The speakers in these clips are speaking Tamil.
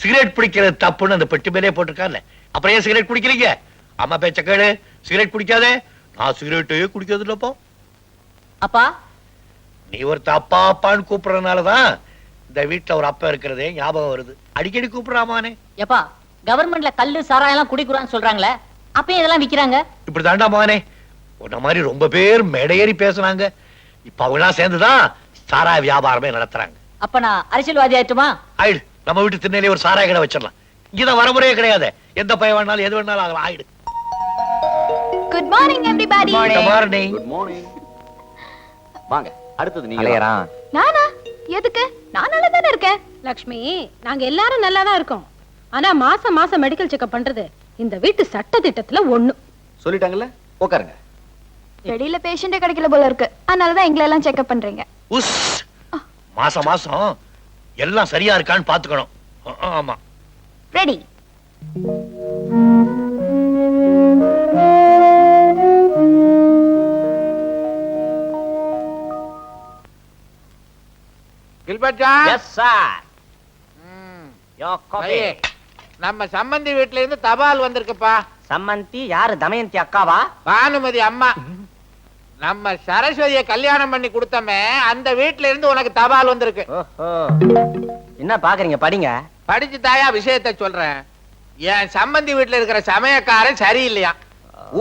சிகரெட் பிடிக்கிறது தப்புன்னு அந்த பெட்டி மேலே போட்டிருக்கான்ல, அப்புறம் ஏன் சிகரெட் குடிக்கிறீங்க? அம்மா பேச்ச கேளு, சிகரெட் குடிக்காதே. நான் சிகரெட்டே குடிக்கிறது இல்லப்பா. அப்பா, நீ ஒருத்த அப்பா அப்பான்னு கூப்பிடுறதுனாலதான் இந்த வீட்டுல ஒரு அப்பா இருக்கிறதே ஞாபகம் வருது. அடிக்கடி கூப்பிடுறாமானே. எப்பா, கவர்மெண்ட்ல கல்லு சாராயம் எல்லாம் குடிக்கிறான்னு சொல்றாங்களே, அப்பயும் இதெல்லாம் விக்கிறாங்க. இப்படி தாண்டா மானே, உன்ன மாதிரி ரொம்ப பேர் மேடையேறி பேசுனாங்க. இப்ப அவங்களாம் சேர்ந்துதான் சாராய வியாபாரமே நடத்துறாங்க. அப்ப நான் அரசியல்வாதி ஆயிட்டுமா? ஆயிடு. நம்ம வீட்டு திண்ணையிலே ஒரு சாராய கடை வச்சிடலாம். இங்கதான் வரமுறையே கிடையாது. எந்த பையன் வேணாலும் எது வேணாலும் ஆகலாம். ஆயிடு. Good morning everybody. Good morning. Good morning. வாங்க, அடுத்தது நீங்க. அலையறா. நானா? எதுக்கு? நான் நல்லா தானே இருக்கேன். லக்ஷ்மி, நாங்க எல்லாரும் நல்லா தான் இருக்கோம். ஆனா மாசம் மாசம் மெடிக்கல் செக்அப் பண்றது இந்த வீட்டு சட்ட திட்டத்துல ஒண்ணு. சொல்லிட்டாங்கல்ல, உட்காருங்க. வெளியில பேஷண்டே கிடைக்கல போல இருக்கு. அதனால தான் எங்களை எல்லாம் செக்அப் பண்றீங்க. உஸ். மாசம் மாசம் எல்லாம் சரியா இருக்கான்னு பாத்துக்கணும். ஆமா. ரெடி. Yes sir. யோ காபி. நம்ம சம்பந்தி வீட்ல இருந்து தபால் வந்திருக்குப்பா. சம்மந்தி யாரு? தமயந்தி அக்காவா? பானுமதி அம்மா. நம்ம சரஸ்வதியை கல்யாணம் பண்ணி கொடுத்தமே அந்த வீட்ல இருந்து உனக்கு தபால் வந்திருக்கு. ஓஹோ. என்ன பாக்குறீங்க? படிங்க. படிச்சு தாயா விஷயத்தை சொல்றேன். என் சம்பந்தி வீட்ல இருக்கிற சமயக்காரன் சரியில்லையா,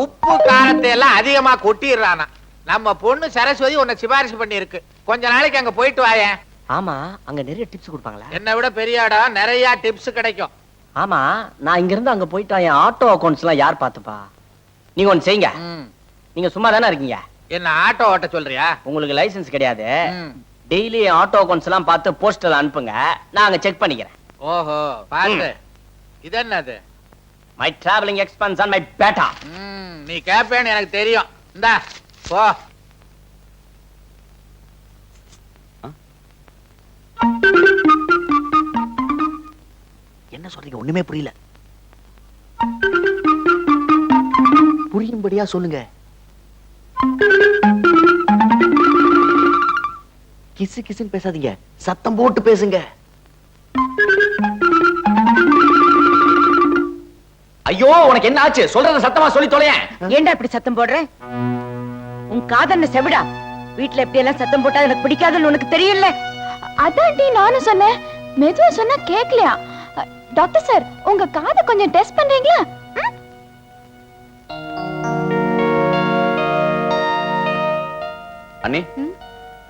உப்பு காரத்தை எல்லாம் அதிகமா கொட்டிடுறானா. நம்ம பொண்ணு சரஸ்வதி உன்னை சிபாரிசு பண்ணி இருக்கு. கொஞ்ச நாளைக்கு அங்க போயிட்டு வாயேன். ஆமா, அங்க நிறைய டிப்ஸ் கொடுப்பாங்களா? என்னை விட பெரிய இடம், நிறைய டிப்ஸ் கிடைக்கும். ஆமா, நான் இங்க இருந்து அங்க போயிட்டா என் ஆட்டோ அக்கவுண்ட்ஸ் எல்லாம் யார் பாத்துப்பா? நீங்க ஒண்ணு செய்யுங்க. நீங்க சும்மா தானே இருக்கீங்க. என்ன ஆட்டோ ஓட்ட சொல்றியா? உங்களுக்கு லைசென்ஸ் கிடையாது. டெய்லி ஆட்டோ அக்கவுண்ட்ஸ் எல்லாம் பார்த்து போஸ்டல் அனுப்புங்க, நான் அங்க செக் பண்ணிக்கிறேன். ஓஹோ, பாத்து. இது என்னது? My travelling expense and my batta. நீ கேப்பேன்னு எனக்கு தெரியும். இந்தா போ. என்ன சொல்றீங்க? ஒண்ணுமே புரியல. புரியும்படியா சொல்லுங்க. கிசு கிசுன்னு பேசாதீங்க, சத்தம் போட்டு பேசுங்க. ஐயோ, உனக்கு என்ன ஆச்சு? சொல்றத சத்தமா சொல்லி தொலையேன். ஏண்டா இப்படி சத்தம் போடுற? உன் காதன்ன செவிடா. வீட்ல எப்படி எல்லாம் சத்தம் போட்டா எனக்கு பிடிக்காதுன்னு உனக்கு தெரியல. அதான்டி நானும் சொன்னேன். மெதுவா சொன்னா கேக்கலையா? டாக்டர் சார், உங்க காதை கொஞ்சம் டெஸ்ட் பண்றீங்களா? அண்ணி,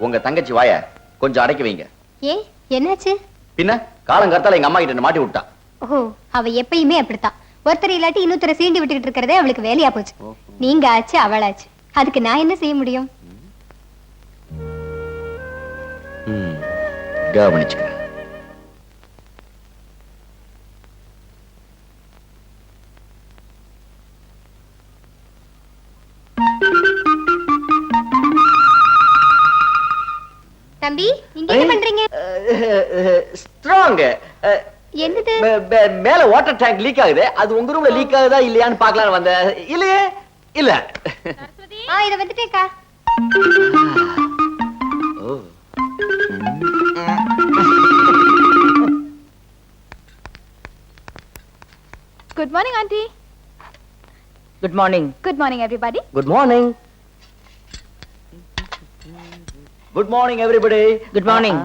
உங்க தங்கச்சி வாய கொஞ்சம் அடக்கி வைங்க. ஏ, என்னாச்சு? பின்ன காலங்கத்தால எங்க அம்மா கிட்ட மாட்டி விட்டா. ஓ, அவ எப்பயுமே அப்படித்தான். ஒருத்தர் இல்லாட்டி இன்னொருத்தரை சீண்டி விட்டுக்கிட்டு இருக்கிறதே அவளுக்கு வேலையா போச்சு. நீங்க ஆச்சு, அவளாச்சு. அதுக்கு நான் என்ன செய்ய முடியும்? கவனிச்சுக்கிறேன். தம்பி, இங்க என்ன பண்றீங்க? ஸ்ட்ராங். என்னது? மேல வாட்டர் டேங்க் லீக் ஆகுது. அது உங்க ரூம்ல லீக் ஆகுதா இல்லையான்னு பார்க்கலாம்னு வந்தேன். இல்லையே, இல்ல. இத வந்துட்டேக்கா. Good morning auntie. Good morning. Good morning everybody. Good morning. Good morning everybody. Good morning.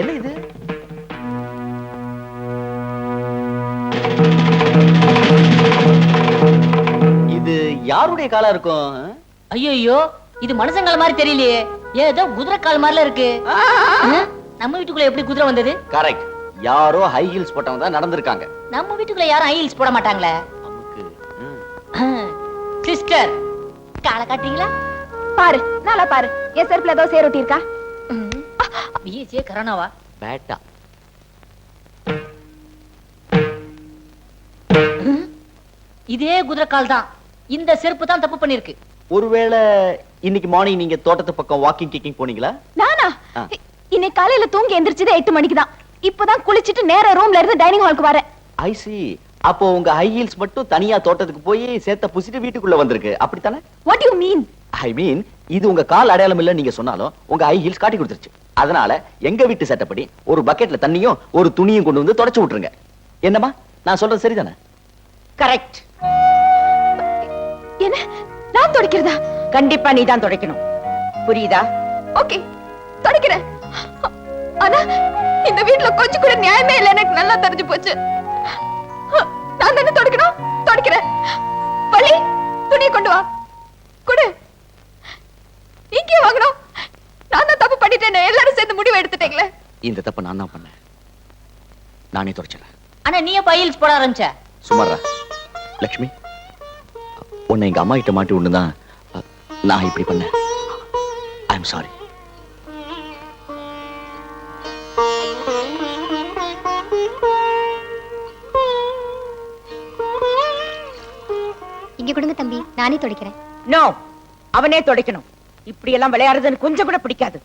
என்ன இது? இது யாருடைய காலா இருக்கும்? ஐயோ, இது மனுஷங்கால மாதிரி தெரியலையே. ஏதோ குதிரை கால் மாதிரில இருக்கு. நம்ம வீட்டுக்குள்ள எப்படி குதிரை வந்தது? கரெக்ட். யாரோ ஹை ஹீல்ஸ் போட்டவங்க தான் நடந்திருக்காங்க. நம்ம வீட்டுக்குள்ள யாரும் ஹை ஹீல்ஸ் போட மாட்டாங்களே. சிஸ்டர், காலை காட்டுறீங்களா? பாரு, நல்லா பாரு. என் செருப்புல ஏதோ சேர் ஒட்டி இருக்கா? பிஎஸ்ஏ கரோனாவா? பேட்டா. இதே குதிரை கால் தான். இந்த செருப்பு தான் தப்பு பண்ணிருக்கு. ஒருவேளை இன்னைக்கு மார்னிங் நீங்க தோட்டத்து பக்கம் வாக்கிங் கிக்கிங் போனீங்களா? நானா? இன்னைக்கு காலையில தூங்கி எந்திரிச்சதே 8 மணிக்கு தான். இப்பதான் குளிச்சிட்டு நேரா ரூம்ல இருந்து டைனிங் ஹாலுக்கு வரேன். ஐ சி. அப்போ உங்க ஹை ஹீல்ஸ் மட்டும் தனியா தோட்டத்துக்கு போய் சேர்த்த புசிட்டு வீட்டுக்குள்ள வந்திருக்கு, அப்படித்தானே? What do you mean? ஐ மீன் இது உங்க கால் அடையாளம் இல்ல நீங்க சொன்னாலும் உங்க ஹை ஹீல்ஸ் காட்டி கொடுத்துருச்சு. அதனால எங்க வீட்டு சட்டப்படி ஒரு பக்கெட்ல தண்ணியும் ஒரு துணியும் கொண்டு வந்து தொடச்சு விட்டுருங்க. என்னம்மா நான் சொல்றது சரிதானே? கரெக்ட். என்ன நான் துடைக்கிறதா? கண்டிப்பா நீ தான் துடைக்கணும். புரியுதா? ஓகே துடைக்கிறேன். ஆனா இந்த வீட்ல கொஞ்சம் கூட நியாயமே இல்ல, எனக்கு நல்லா தெரிஞ்சு போச்சு. நான் தானே துடைக்கணும், துடைக்கிறேன். பள்ளி துணியை கொண்டு வா. கொடு. இங்கே வாங்கணும். நான் தான் தப்பு பண்ணிட்டேன். எல்லாரும் சேர்ந்து முடிவு எடுத்துட்டீங்களே. இந்த தப்பு நான் தான் பண்ணேன். நானே துடைச்சிடறேன். ஆனா நீ எப்ப ஹீல்ஸ் போட ஆரம்பிச்ச? சுமாரா லட்சுமி, உன்னை எங்க அம்மா கிட்ட மாட்டி ஒண்ணுதான் நான் இப்படி பண்ணேன். I am sorry. இங்க கொடுங்க தம்பி, நானே துடைக்கிறேன். நோ, அவனே துடைக்கணும். இப்படி எல்லாம் விளையாடுறதுன்னு கொஞ்சம் கூட பிடிக்காது.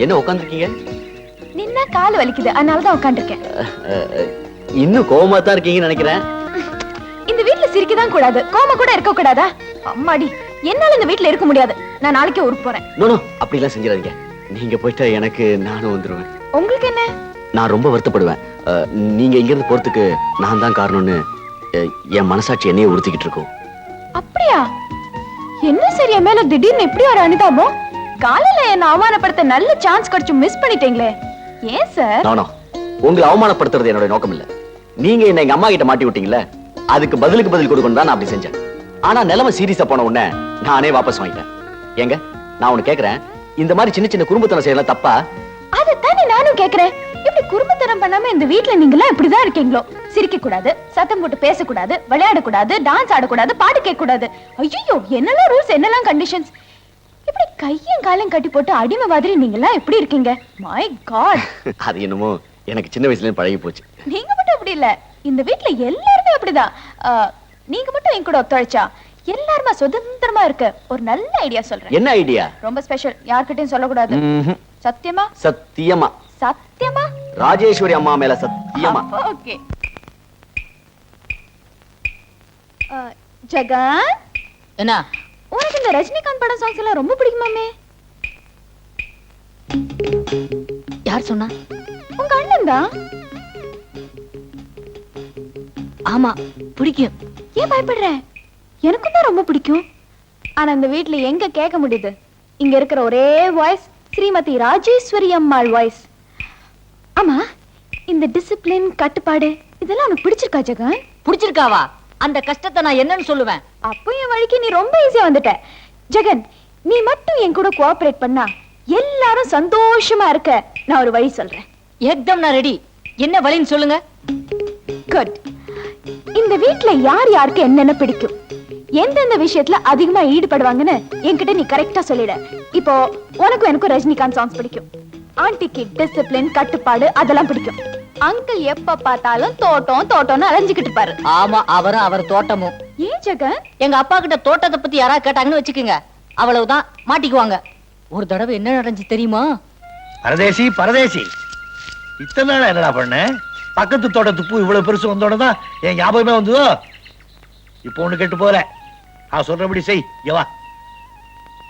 என்ன உட்காந்துருக்கீங்க? நின்னா கால் வலிக்குது, அதனாலதான் உட்காந்துருக்கேன். இன்னும் கோவமா தான் இருக்கீங்கன்னு நினைக்கிறேன். இந்த வீட்ல சிரிக்கதான் கூடாது, கோமா கூட இருக்க கூடாதா? அம்மாடி, என்னால இந்த வீட்ல இருக்க முடியாது. நான் நாளைக்கே ஊருக்கு போறேன். நோ நோ, அப்படி எல்லாம் செஞ்சிடாதீங்க. நீங்க போயிட்டா எனக்கு நானும் வந்துருவேன். உங்களுக்கு என்ன? நான் ரொம்ப வருத்தப்படுவேன். நீங்க இங்க இருந்து போறதுக்கு நான் தான் காரணம்னு என் மனசாட்சி என்னையே உறுத்திக்கிட்டு இருக்கும். அப்படியா? என்ன சரி, என் மேல திடீர்னு எப்படி ஒரு அனுதாபம்? காலையில என்ன அவமானப்படுத்த நல்ல சான்ஸ் கிடைச்சு மிஸ் பண்ணிட்டீங்களே. ஏன் சார்? நானோ உங்களை அவமானப்படுத்துறது என்னோட நோக்கம் இல்ல. நீங்க என்ன எங்க அம்மா கிட்ட மாட்டி விட்டீங்கல்ல, அதுக்கு பதிலுக்கு பதில் கொடுக்கணும் தான் நான் அப்படி செஞ்சேன். ஆனா நிலைமை சீரியஸா போன உடனே நானே வாபஸ் வாங்கிட்டேன். ஏங்க, நான் ஒண்ணு கேக்குறேன், இந்த மாதிரி சின்ன சின்ன குறும்புத்தனம் செய்யலாம் தப்பா? அதைத்தானே நானும் கேக்குறேன். இப்படி குறும்புத்தனம் பண்ணாம இந்த வீட்ல நீங்களா இப்படிதான் இருக்கீங்களோ? சிரிக்க கூடாது, சத்தம் போட்டு பேசக்கூடாது, விளையாட கூடாது, டான்ஸ் ஆடக்கூடாது, பாட்டு கேட்க கூடாது. ஐயோ, என்னெல்லாம் ரூல்ஸ், என்னெல்லாம் கண்டிஷன்ஸ். இப்படி கையும் காலையும் கட்டி போட்டு அடிமை மாதிரி நீங்களா எப்படி இருக்கீங்க? My God. அது என்னமோ எனக்கு சின்ன வயசுல பழகி போச்சு. நீங்க மட்டும் அப்படி இல்ல, இந்த வீட்ல எல்லாருமே அப்படிதான். நீங்க மட்டும் என் கூட ஒத்துழைச்சா எல்லாருமே சுதந்திரமா இருக்க ஒரு நல்ல ஐடியா சொல்றேன். என்ன ஐடியா? ரொம்ப ஸ்பெஷல், யார்கிட்டயும் சொல்லக்கூடாது. சத்தியமா? சத்தியமா. சத்தியமா? ராஜேஸ்வரி அம்மா மேல சத்தியமா. ஓகே. ஜகன், என்ன உனக்கு இந்த ரஜினிகாந்த் படம் சாங்ஸ் எல்லாம் ரொம்ப பிடிக்குமாமே? யார் சொன்னா? உங்க அண்ணன் தான். ஆமா பிடிக்கும். ஏன் பயப்படுற? எனக்கும் தான் ரொம்ப பிடிக்கும். ஆனா இந்த வீட்ல எங்க கேட்க முடியுது? இங்க இருக்கிற ஒரே வாய்ஸ் ஸ்ரீமதி ராஜேஸ்வரி அம்மாள் வாய்ஸ். ஆமா, இந்த டிசிப்ளின், கட்டுப்பாடு இதெல்லாம் உனக்கு பிடிச்சிருக்கா ஜகன்? பிடிச்சிருக்காவா? அந்த கஷ்டத்தை நான் என்னன்னு சொல்லுவேன்? அப்போ என் வழிக்கு நீ ரொம்ப ஈஸியா வந்துட்ட. ஜகன், நீ மட்டும் என் கூட கோஆபரேட் பண்ணா எல்லாரும் சந்தோஷமா இருக்க நான் ஒரு வழி சொல்றேன். ஏக்தம் நான் ரெடி. என்ன வழின்னு சொல்லுங்க. குட். இந்த வீட்ல யார் யாருக்கு என்னென்ன பிடிக்கும், எந்தெந்த விஷயத்துல அதிகமா ஈடுபடுவாங்கன்னு என்கிட்ட நீ கரெக்டா சொல்லிட. இப்போ உனக்கும் எனக்கும் ரஜினிகாந்த் சாங்ஸ் பிடிக்கும். ஆன்டிக்கு டிசிப்ளின், கட்டுப்பாடு அதெல்லாம் பிடிக்கும். அங்கிள் எப்ப பார்த்தாலும் தோட்டம் தோட்டம்னு அலைஞ்சுக்கிட்டு இருப்பாரு. ஆமா, அவரும் அவர் தோட்டமும். ஏன் ஜகன்? எங்க அப்பா கிட்ட தோட்டத்தை பத்தி யாராவது கேட்டாங்கன்னு வச்சுக்கோங்க, அவ்வளவுதான், மாட்டிக்குவாங்க. ஒரு தடவை என்ன நடந்துச்சு தெரியுமா? பரதேசி பரதேசி, இத்தனை நாள் என்னடா பண்ண? பக்கத்து தோட்டத்து பூ இவ்வளவு பெருசு வந்தோடதான் என் ஞாபகமே வந்ததோ. இப்போ ஒண்ணு கேட்டு போற, நான் சொல்றபடி செய். வா,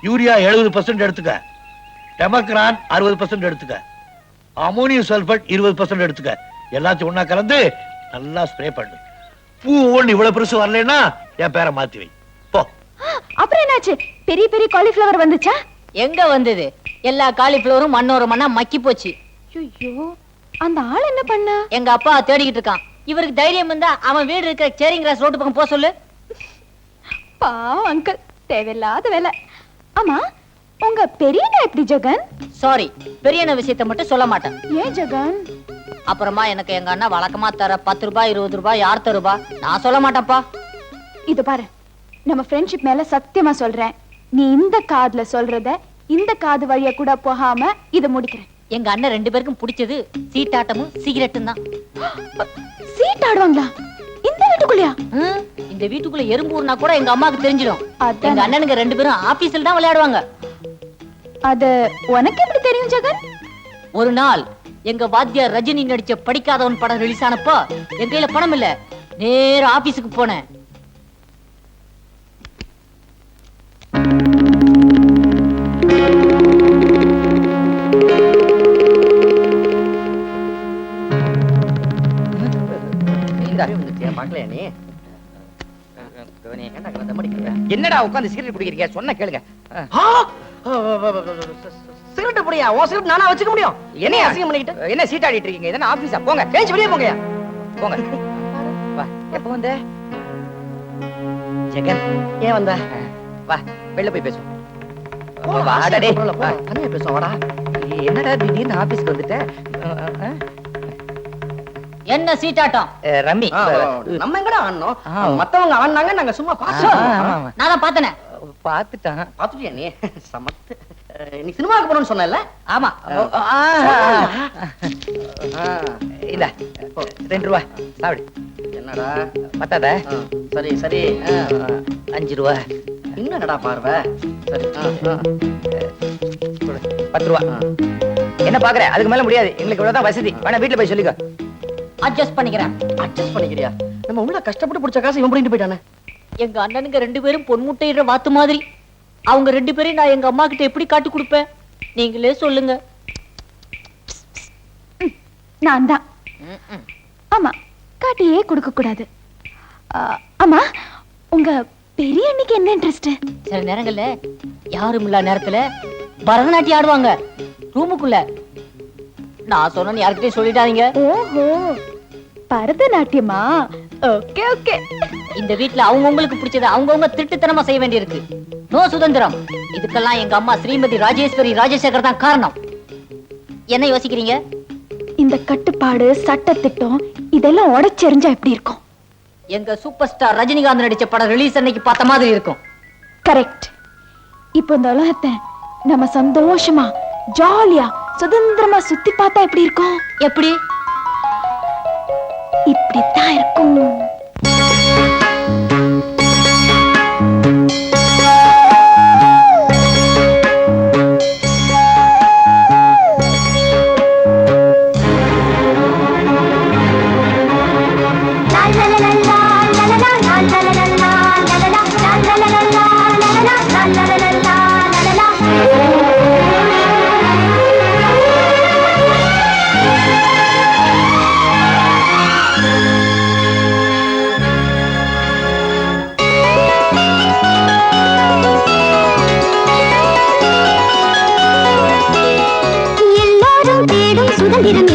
யூரியா 70% எடுத்துக்க, டெமக்ரான் 60% எடுத்துக்க, அமோனியம் சல்பேட் 20% எடுத்துக்க. எல்லாத்தையும் ஒண்ணா கலந்து நல்லா ஸ்ப்ரே பண்ணு. பூ ஒண்ணு இவ்வளவு பெருசு வரலன்னா என் பேரை மாத்தி வை. போ. அப்புறம் என்னாச்சு? பெரிய பெரிய காலிஃபிளவர் வந்துச்சா? எங்க வந்தது? எல்லா காலிஃபிளவரும் மண்ணோர மண்ணா மக்கி போச்சு. ஐயோ, அந்த ஆள் என்ன பண்ணா? எங்க அப்பா தேடிக்கிட்டு இருக்கான். இவருக்கு தைரியம் இருந்தா அவன் வீடு இருக்கிற சேரிங் கிராஸ் ரோட்டு பக்கம் போக சொல்லு. பாவம் அங்கிள், தேவையில்லாத வேலை. ஆமா, உங்க பெரியண்ணா எப்படி ஜகன்? சாரி, பெரியண்ண விஷயத்தை மட்டும் சொல்ல மாட்டேன். ஏன் ஜகன்? அப்புறமா எனக்கு எங்க அண்ணா வழக்கமா தர 10 ரூபாய் 20 ரூபாய் யார் தருபா? நான் சொல்ல மாட்டேன்ப்பா. இது பாரு, நம்ம ஃப்ரெண்ட்ஷிப் மேல சத்தியமா சொல்றேன், நீ இந்த காதுல சொல்றத இந்த காது வழியா கூட போகாம இத முடிக்கிறேன். எங்க அண்ணன் 2 பேருக்கும் பிடிச்சது சீட்டாட்டமும் சிகரெட்டும் தான். சீட் ஆடுவாங்களா இந்த வீட்டு வீட்டுக்குள்ளயா? இந்த வீட்டுக்குள்ள எறும்பு ஊர்னா கூட எங்க அம்மாக்கு தெரிஞ்சிடும். அதான். எங்க அண்ணனுங்க 2 பேரும் ஆபீஸ்ல தான் விளையாடுவாங்க. அது உனக்கு எப்படி தெரியும் ஜெகன்? ஒரு நாள் எங்க வாத்தியார் ரஜினி நடிச்ச படிக்காதவன் படம் ரிலீஸ் ஆனப்போ என் கையில பணம் இல்ல, நேர ஆபீஸுக்கு போனேன். என்னடா உட்கார்ந்து சிகரெட் குடிக்கிறீங்க? சொன்ன கேளுங்க. சிகரெட் புடியா? ஓ சிகரெட் நானா வச்சுக்க முடியும்? என்ன அசிங்கம் பண்ணிக்கிட்டு என்ன சீட் ஆடிட்டு இருக்கீங்க? இதென்ன ஆபீஸா? போங்க, ஏஞ்சி வெளியே போங்க. போங்க. வா, எப்ப வந்த? ஜெகன், ஏன் வந்த? வா, வெளில போய் பேசுவோம். வாடா டேய். தனியா பேசுவோம் வாடா. என்னடா திடீர்னு ஆபீஸ்க்கு வந்துட்ட? என்ன சீட்டாட்டம்? ரம்மி. நம்ம எங்கடா ஆடணும்? மத்தவங்க ஆடினாங்க, நாங்க சும்மா பார்த்தோம். நான் தான் பார்த்தனே. பாத்துட்டான். பாத்துட்டியா நீ? சமத்து. நீ சினிமாவுக்கு போறோம்னு சொன்னல? ஆமா. இல்ல, 2 ரூபா சாப்பிடு. என்னடா பத்தாத? சரி சரி, 5 ரூபா. என்னடா பார்வை? சரி 10 ரூபா. என்ன பாக்குற? அதுக்கு மேல முடியாது, எங்களுக்கு இவ்வளவுதான் வசதி. வேணா வீட்டுல போய் சொல்லிக்கோ. அட்ஜஸ்ட் பண்ணிக்கிறேன். அட்ஜஸ்ட் பண்ணிக்கிறியா? நம்ம உள்ள கஷ்டப்பட்டு பிடிச்ச காசு இவன் பண்ணிட்டு போயிட்டானே. எங்க அண்ணனுங்க 2 பேரும் பொன்முட்டையிற வாத்து மாதிரி. அவங்க 2 பேரையும் நான் எங்க அம்மா கிட்ட எப்படி காட்டி கொடுப்பேன்? நீங்களே சொல்லுங்க. நான் தான். ஆமா, காட்டியே கொடுக்க கூடாது. ஆமா, உங்க பெரிய அண்ணிக்கு என்ன இன்ட்ரெஸ்ட்? சில நேரங்கள்ல யாரும் இல்ல நேரத்துல பரதநாட்டியம் ஆடுவாங்க ரூமுக்குள்ள. நான் சொன்னேன்னு யார்கிட்டயும் சொல்லிட்டாதீங்க. ஓஹோ, பரதநாட்டியமா? Okay okay. இந்த வீட்ல அவங்கவங்களுக்கு பிடிச்சதை அவங்கவங்க திருட்டுத்தனமா செய்ய வேண்டியிருக்கு. நோ சுதந்திரம். இதுக்கெல்லாம் எங்க அம்மா ஸ்ரீமதி ராஜேஸ்வரி ராஜசேகர் தான் காரணம். என்ன யோசிக்கிறீங்க? இந்த கட்டுப்பாடு, சட்டத்திட்டம் இதெல்லாம் உடைச்செறிஞ்சா எப்படி இருக்கும்? எங்க சூப்பர் ஸ்டார் ரஜினிகாந்த் நடிச்ச படம் ரிலீஸ் அன்னைக்கு பார்த்த மாதிரி இருக்கும். கரெக்ட். இப்போ இந்த உலகத்தை நம்ம சந்தோஷமா ஜாலியா சுதந்திரமா சுத்தி பார்த்தா எப்படி இருக்கும்? எப்படி? இப்படித்தான் இருக்கும். எல்லோரும் தேடும் சுதந்திரம்